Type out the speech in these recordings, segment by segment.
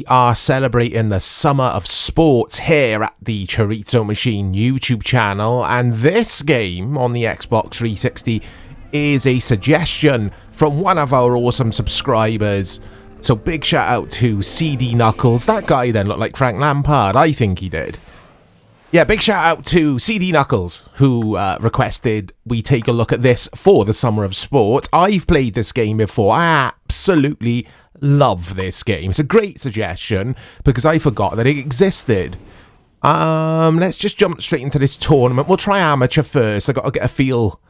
we are celebrating the summer of sports here at the Chorizo Machine YouTube channel, and this game on the Xbox 360 is a suggestion from one of our awesome subscribers. So big shout out to CD Knuckles. That guy then looked like Frank Lampard. I think he did. Yeah, big shout out to CD Knuckles, who requested we take a look at this for the summer of sport. I've played this game before. I absolutely love this game. It's a great suggestion because I forgot that it existed. Let's just jump straight into this tournament. We'll try amateur first. I got to get a feel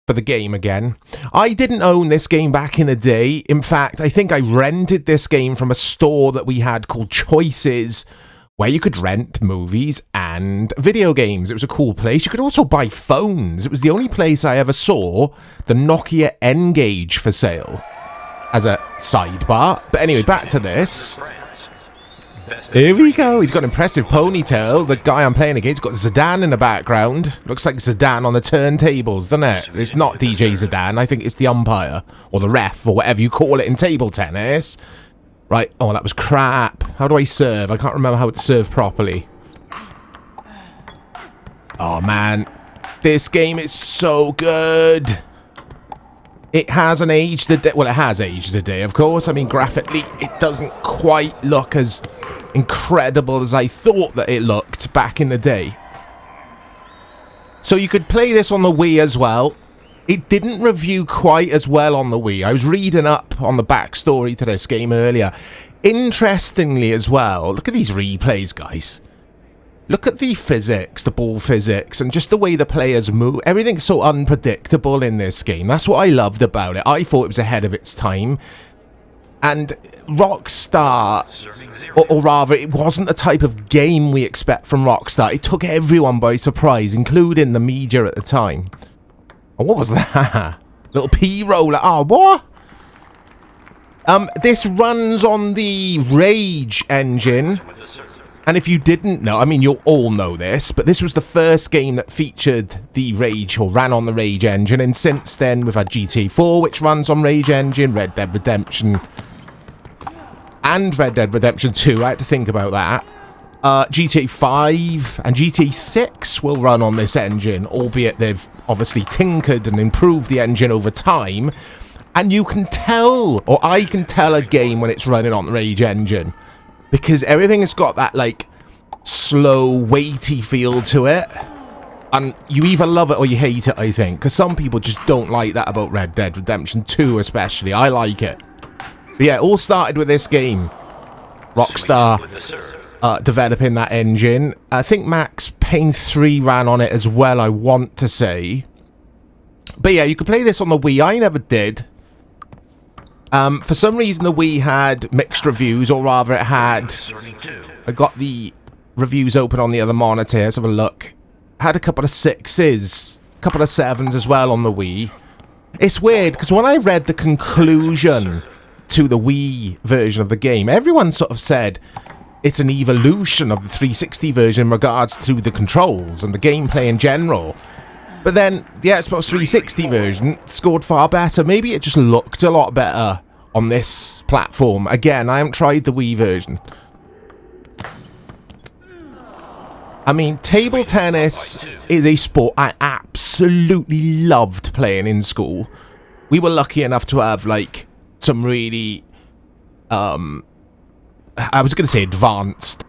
for the game again. I didn't own this game back in the day. In fact, I think I rented this game from a store that we had called Choices, where you could rent movies and video games. It was a cool place. You could also buy phones. It was the only place I ever saw the Nokia N-Gage for sale as a sidebar. But anyway, back to this. Here we go. He's got an impressive ponytail. The guy I'm playing against got Zidane in the background. Looks like Zidane on the turntables, doesn't it? It's not DJ Zidane. I think it's the umpire or the ref or whatever you call it in table tennis. Right, oh, that was crap. How do I serve? I can't remember how to serve properly. Oh, man. This game is so good. It hasn't aged a day. Well, it has aged a day, of course. I mean, graphically, it doesn't quite look as incredible as I thought that it looked back in the day. So you could play this on the Wii as well. It didn't review quite as well on the Wii. I was reading up on the backstory to this game earlier. Interestingly as well, look at these replays, guys. Look at the physics, the ball physics, and just the way the players move. Everything's so unpredictable in this game. That's what I loved about it. I thought it was ahead of its time. And Rockstar, or rather, it wasn't the type of game we expect from Rockstar. It took everyone by surprise, including the media at the time. What was that? Little P-roller. Oh, what? This runs on the Rage engine. And if you didn't know, I mean, you'll all know this, but this was the first game that featured the Rage, or ran on the Rage engine. And since then, we've had GTA 4, which runs on Rage engine, Red Dead Redemption, and Red Dead Redemption 2. I had to think about that. GTA 5 and GTA 6 will run on this engine, albeit they've obviously tinkered and improved the engine over time. And you can tell, or I can tell a game when it's running on the Rage engine, because everything has got that, like, slow, weighty feel to it. And you either love it or you hate it, I think, because some people just don't like that about Red Dead Redemption 2 especially. I like it. But yeah, it all started with this game. Rockstar developing that engine. I think Max Payne 3 ran on it as well, I want to say. But yeah, you could play this on the Wii. I never did. For some reason, the Wii had mixed reviews, or rather it had... I got the reviews open on the other monitor. Let's have a look. Had a couple of 6s, a couple of 7s as well on the Wii. It's weird, because when I read the conclusion to the Wii version of the game, everyone sort of said it's an evolution of the 360 version in regards to the controls and the gameplay in general. But then the Xbox 360 version scored far better. Maybe it just looked a lot better on this platform. Again, I haven't tried the Wii version. I mean, table tennis is a sport I absolutely loved playing in school. We were lucky enough to have, like, some really, I was going to say advanced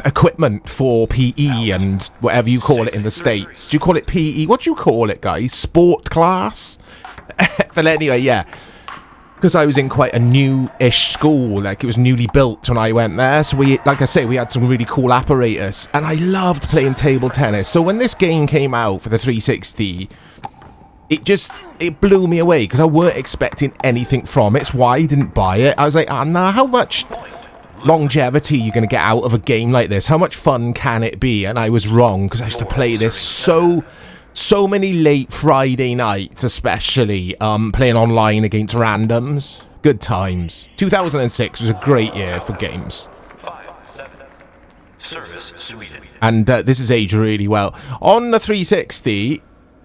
equipment for PE and whatever you call it in the States. Do you call it PE? What do you call it, guys? Sport class? But anyway, yeah. Because I was in quite a new-ish school, like it was newly built when I went there. So we, like I say, we had some really cool apparatus. And I loved playing table tennis. So when this game came out for the 360... it blew me away because I weren't expecting anything from it. It's why I didn't buy it. I was like, nah, how much longevity are you going to get out of a game like this? How much fun can it be? And I was wrong, because I used to play this so many late Friday nights, especially playing online against randoms. Good times. 2006 was a great year for games. And this is aged really well. On the 360...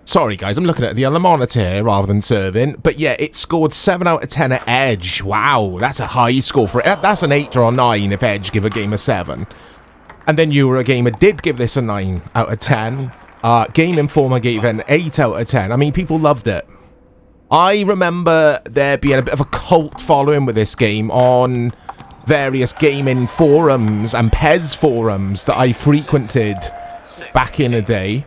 Sorry, guys, I'm looking at the other monitor here rather than serving. But yeah, it scored 7 out of 10 at Edge. Wow, that's a high score for it. That's an 8 or a 9 if Edge give a game a 7. And then Eurogamer did give this a 9 out of 10. Game Informer gave it an 8 out of 10. I mean, people loved it. I remember there being a bit of a cult following with this game on various gaming forums and PES forums that I frequented back in the day.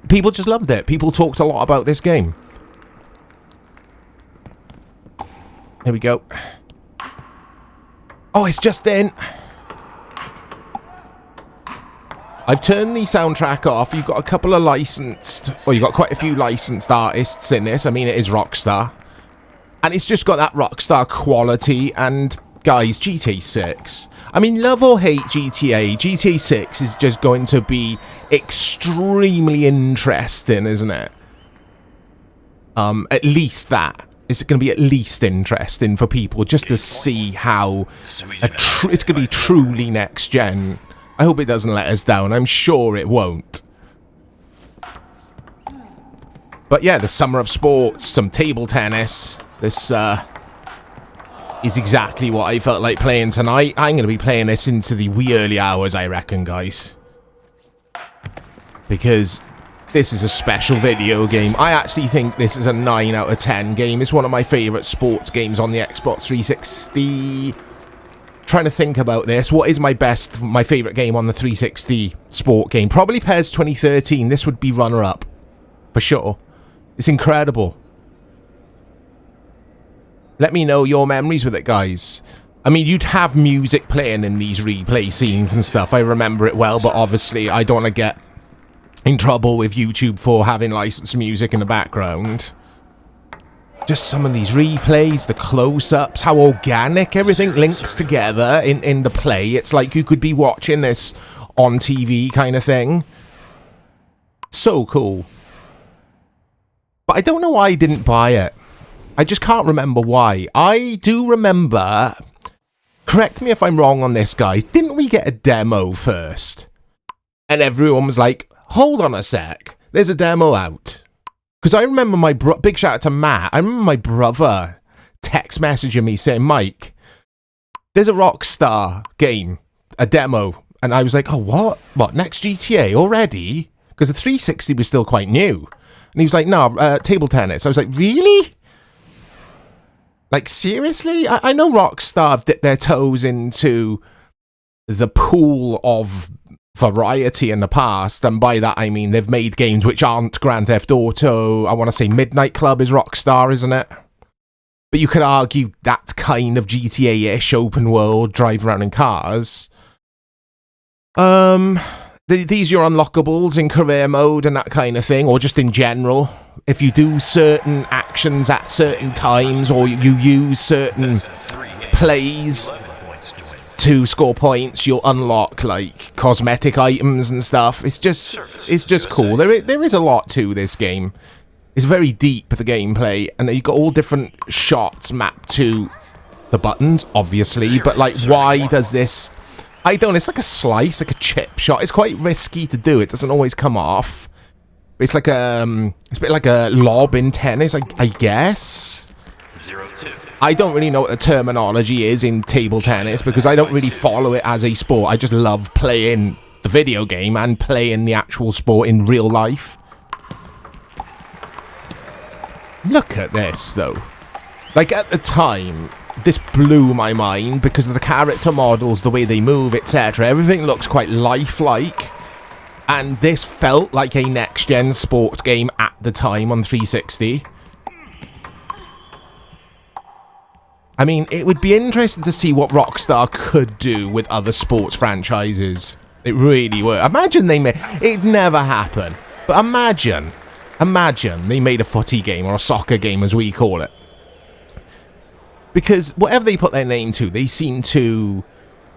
People just loved it. People talked a lot about this game. Here we go. Oh, it's just in. I've turned the soundtrack off. You've got a couple of licensed... Well, you've got quite a few licensed artists in this. I mean, it is Rockstar. And it's just got that Rockstar quality. And, guys, GTA 6... I mean, love or hate GTA, GTA 6 is just going to be extremely interesting, isn't it? At least that. It's going to be at least interesting for people just to see how it's going to be truly next gen. I hope it doesn't let us down. I'm sure it won't. But yeah, the summer of sports, some table tennis. This, is exactly what I felt like playing tonight. I'm going to be playing this into the wee early hours, I reckon, guys. Because this is a special video game. I actually think this is a 9 out of 10 game. It's one of my favourite sports games on the Xbox 360. Trying to think about this. What is my favourite game on the 360 sport game? Probably PES 2013. This would be runner-up. For sure. It's incredible. Let me know your memories with it, guys. I mean, you'd have music playing in these replay scenes and stuff. I remember it well, but obviously I don't want to get in trouble with YouTube for having licensed music in the background. Just some of these replays, the close-ups, how organic everything links together in the play. It's like you could be watching this on TV kind of thing. So cool. But I don't know why I didn't buy it. I just can't remember why. I do remember... Correct me if I'm wrong on this, guys. Didn't we get a demo first? And everyone was like, hold on a sec. There's a demo out. Because I remember my... Big shout out to Matt. I remember my brother text messaging me saying, Mike, there's a Rockstar game. A demo. And I was like, oh, what? What, next GTA already? Because the 360 was still quite new. And he was like, no, table tennis. I was like, really? Like, seriously? I know Rockstar have dipped their toes into the pool of variety in the past, and by that I mean they've made games which aren't Grand Theft Auto. I want to say Midnight Club is Rockstar, isn't it? But you could argue that's kind of GTA-ish, open world, drive around in cars. These are your unlockables in career mode and that kind of thing, or just in general. If you do certain actions at certain times, or you use certain plays to score points, you'll unlock like cosmetic items and stuff. It's just cool. There is a lot to this game. It's very deep, the gameplay, and you've got all different shots mapped to the buttons, obviously. But like, why does this? I don't know. It's like a slice, like a chip shot. It's quite risky to do. It doesn't always come off. It's like it's a bit like a lob in tennis, I guess. 0-2. I don't really know what the terminology is in table tennis because I don't really follow it as a sport. I just love playing the video game and playing the actual sport in real life. Look at this, though. Like, at the time, this blew my mind because of the character models, the way they move, etc. Everything looks quite lifelike. And this felt like a next-gen sport game at the time on 360. I mean, it would be interesting to see what Rockstar could do with other sports franchises. It really would. Imagine they made... It'd never happen. But imagine they made a footy game or a soccer game, as we call it. Because whatever they put their name to, they seem to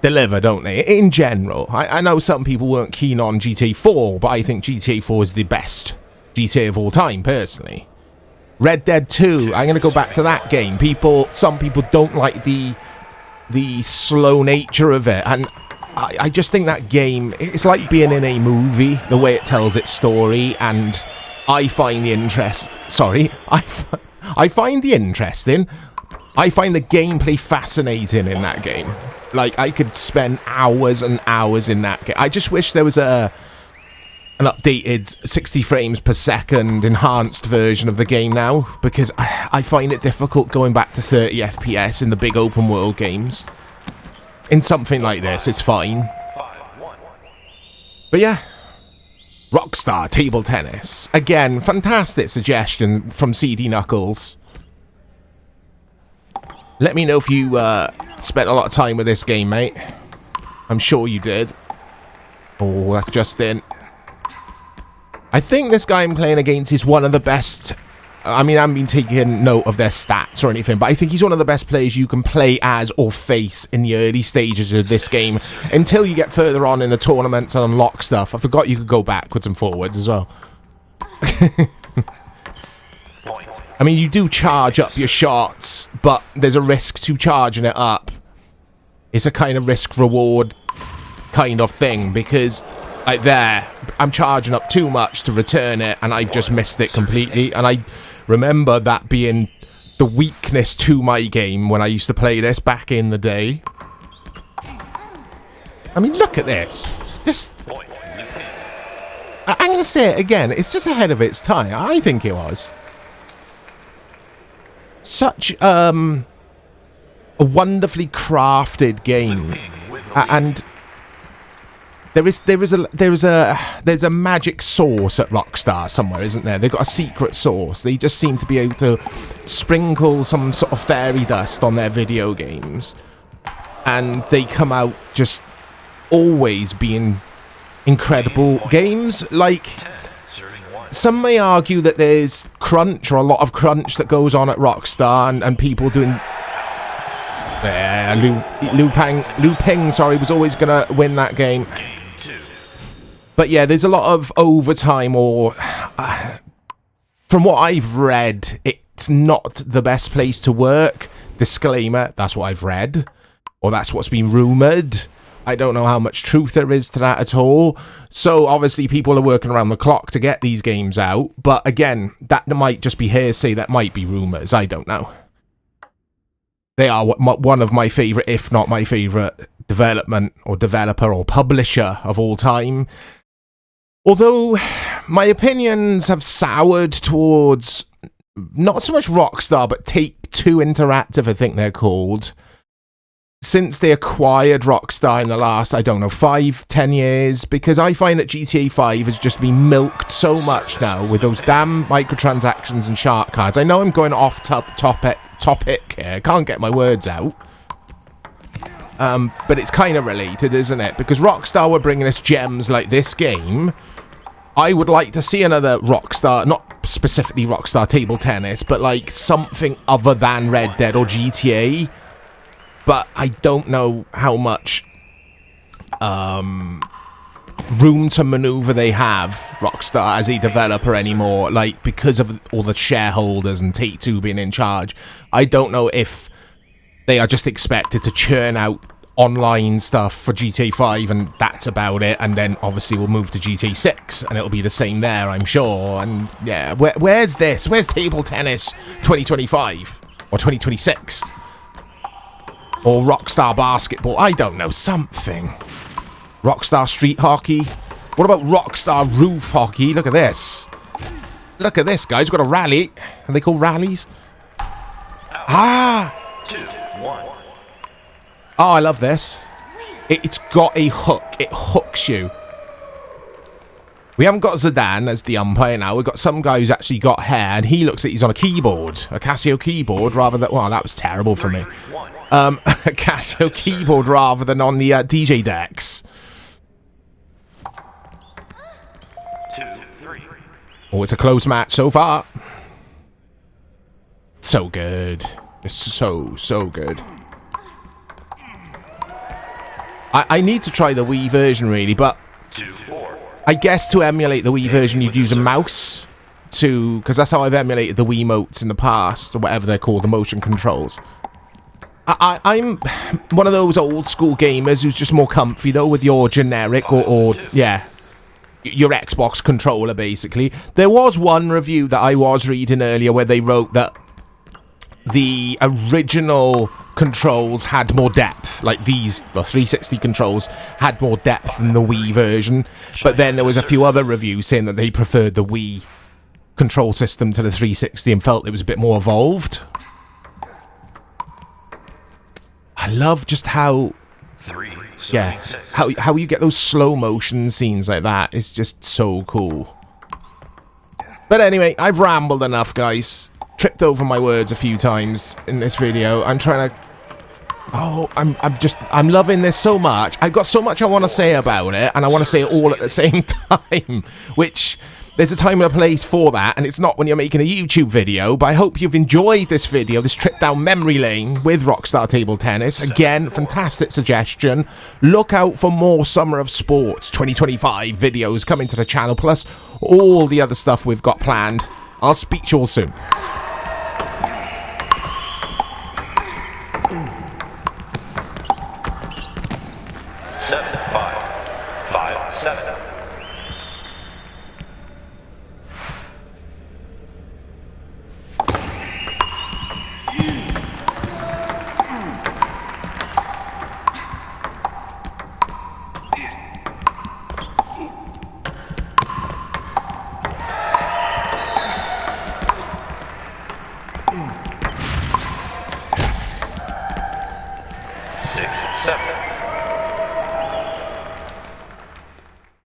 deliver, don't they? In general. I know some people weren't keen on GTA 4, but I think GTA 4 is the best GTA of all time, personally. Red Dead 2, I'm going to go back to that game. Some people don't like the slow nature of it, and I just think that game, it's like being in a movie, the way it tells its story, and I find the interest... Sorry. I find the interesting. I find the gameplay fascinating in that game. Like, I could spend hours and hours in that game. I just wish there was an updated 60 frames per second enhanced version of the game now, because I find it difficult going back to 30 FPS in the big open world games. In something like this, it's fine. But yeah, Rockstar Table Tennis. Again, fantastic suggestion from CD Knuckles. Let me know if you spent a lot of time with this game, mate. I'm sure you did. Oh, that's just in. I think this guy I'm playing against is one of the best... I mean, I haven't been taking note of their stats or anything, but I think he's one of the best players you can play as or face in the early stages of this game until you get further on in the tournaments and unlock stuff. I forgot you could go backwards and forwards as well. I mean, you do charge up your shots, but there's a risk to charging it up. It's a kind of risk-reward kind of thing, because, like there, I'm charging up too much to return it, and I've just missed it completely. And I remember that being the weakness to my game when I used to play this back in the day. I mean, look at this. Just... I'm going to say it again. It's just ahead of its time. I think it was. Such a wonderfully crafted game, and there's a magic sauce at Rockstar somewhere, isn't there? They've got a secret sauce. They just seem to be able to sprinkle some sort of fairy dust on their video games, and they come out just always being incredible games. Like, some may argue that there's crunch, or a lot of crunch that goes on at Rockstar, and people doing... Liu Ping, sorry, was always going to win that game. But yeah, there's a lot of overtime, or... from what I've read, it's not the best place to work. Disclaimer, that's what I've read. Or that's what's been rumoured. I don't know how much truth there is to that at all. So, obviously, people are working around the clock to get these games out. But, again, that might just be hearsay. That might be rumours. I don't know. They are one of my favourite, if not my favourite, development or developer or publisher of all time. Although, my opinions have soured towards not so much Rockstar, but Take-Two Interactive, I think they're called. Since they acquired Rockstar in the last, I don't know, 5-10 years, because I find that GTA 5 has just been milked so much now with those damn microtransactions and shark cards. I know I'm going off topic here, I can't get my words out. But it's kind of related, isn't it? Because Rockstar were bringing us gems like this game. I would like to see another Rockstar, not specifically Rockstar Table Tennis, but like something other than Red Dead or GTA. But I don't know how much room to maneuver they have, Rockstar, as a developer anymore. Like, because of all the shareholders and Take-Two being in charge. I don't know if they are just expected to churn out online stuff for GTA 5 and that's about it. And then, obviously, we'll move to GTA 6 and it'll be the same there, I'm sure. And, yeah, where's this? Where's Table Tennis 2025? Or 2026? Or Rockstar Basketball. I don't know. Something. Rockstar Street Hockey. What about Rockstar Roof Hockey? Look at this. Look at this, guys. We've got a rally. Are they called rallies? Ah! 2, 1. Oh, I love this. It's got a hook. It hooks you. We haven't got Zidane as the umpire now. We've got some guy who's actually got hair, and he looks like he's on a keyboard. A Casio keyboard, rather than... Well, that was terrible for me. A Casio keyboard rather than on the DJ decks. 2, 3. Oh, it's a close match so far. So good. It's so good. I need to try the Wii version, really, but... 2, 4. I guess to emulate the Wii version, you'd use a mouse to... Because that's how I've emulated the Wiimotes in the past, or whatever they're called, the motion controls. I'm one of those old school gamers who's just more comfy, though, with your generic or yeah. your Xbox controller, basically. There was one review that I was reading earlier where they wrote that the original controls had more depth, like these, the 360 controls had more depth than the Wii version, but then there was a few other reviews saying that they preferred the Wii control system to the 360 and felt it was a bit more evolved. I love just how, yeah, how you get those slow motion scenes like that. It's just so cool. But anyway, I've rambled enough, guys. Tripped over my words a few times in this video. I'm trying to... Oh, I'm loving this so much. I've got so much I want to say about it, and I want to say it all at the same time, which... There's a time and a place for that, and it's not when you're making a YouTube video, but I hope you've enjoyed this video, this trip down memory lane with Rockstar Table Tennis. Again, fantastic suggestion. Look out for more Summer of Sports 2025 videos coming to the channel, plus all the other stuff we've got planned. I'll speak to you all soon. 7-5. 5-7.